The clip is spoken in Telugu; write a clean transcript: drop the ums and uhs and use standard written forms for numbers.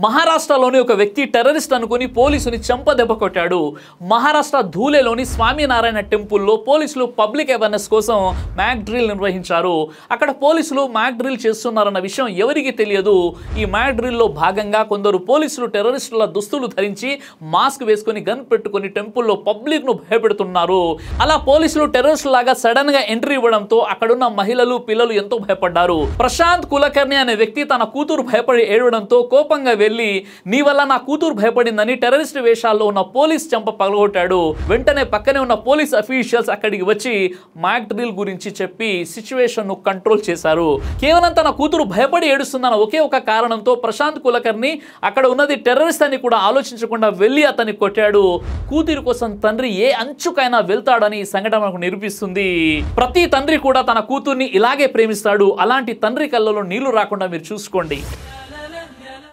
మహారాష్ట్రలోని ఒక వ్యక్తి టెర్రరిస్ట్ అనుకుని పోలీసుని చెంపదెబ్బ కొట్టాడు. మహారాష్ట్ర ధూలేలోని స్వామినారాయణ టెంపుల్లో పోలీసులు పబ్లిక్ అవేర్నెస్ కోసం మ్యాక్ డ్రిల్ నిర్వహించారు. అక్కడ పోలీసులు మ్యాక్ డ్రిల్ చేస్తున్నారన్న విషయం ఎవరికి తెలియదు. ఈ మ్యాక్ డ్రిల్లో భాగంగా కొందరు పోలీసులు టెర్రరిస్టుల దుస్తులు ధరించి మాస్క్ వేసుకుని గన్ పెట్టుకుని టెంపుల్లో పబ్లిక్ ను భయపెడుతున్నారు. అలా పోలీసులు టెర్రరిస్టు లాగా సడన్ గా ఎంట్రీ ఇవ్వడంతో అక్కడున్న మహిళలు పిల్లలు ఎంతో భయపడ్డారు. ప్రశాంత్ కులకర్ణి అనే వ్యక్తి తన కూతురు భయపడి ఏడవడంతో కోపంగా వెళ్ళి నీ వల్ల నా కూతురు భయపడిందని టెర్రరిస్ట్ వేషాల్లో ఉన్న పోలీస్ చెంప పగలగొట్టాడు. వెంటనే పక్కనే ఉన్న పోలీస్ అఫీషియల్స్ అక్కడికి వచ్చి మ్యాక్ డ్రిల్ గురించి చెప్పి సిచ్యువేషన్ ను కంట్రోల్ చేశారు. కేవలం తన కూతురు భయపడి ఏడుస్తుందన్న ఒకే ఒక కారణంతో ప్రశాంత్ కులకర్ణి అక్కడ ఉన్నది టెర్రరిస్ట్ అని కూడా ఆలోచించకుండా వెళ్ళి అతన్ని కొట్టాడు. కూతురు కోసం తండ్రి ఏ అంచుకైనా వెళ్తాడని ఈ సంఘటన మనకు నిరూపిస్తుంది. ప్రతి తండ్రి కూడా తన కూతుర్ని ఇలాగే ప్రేమిస్తాడు. అలాంటి తండ్రి కళ్ళలో నీళ్లు రాకుండా మీరు చూసుకోండి.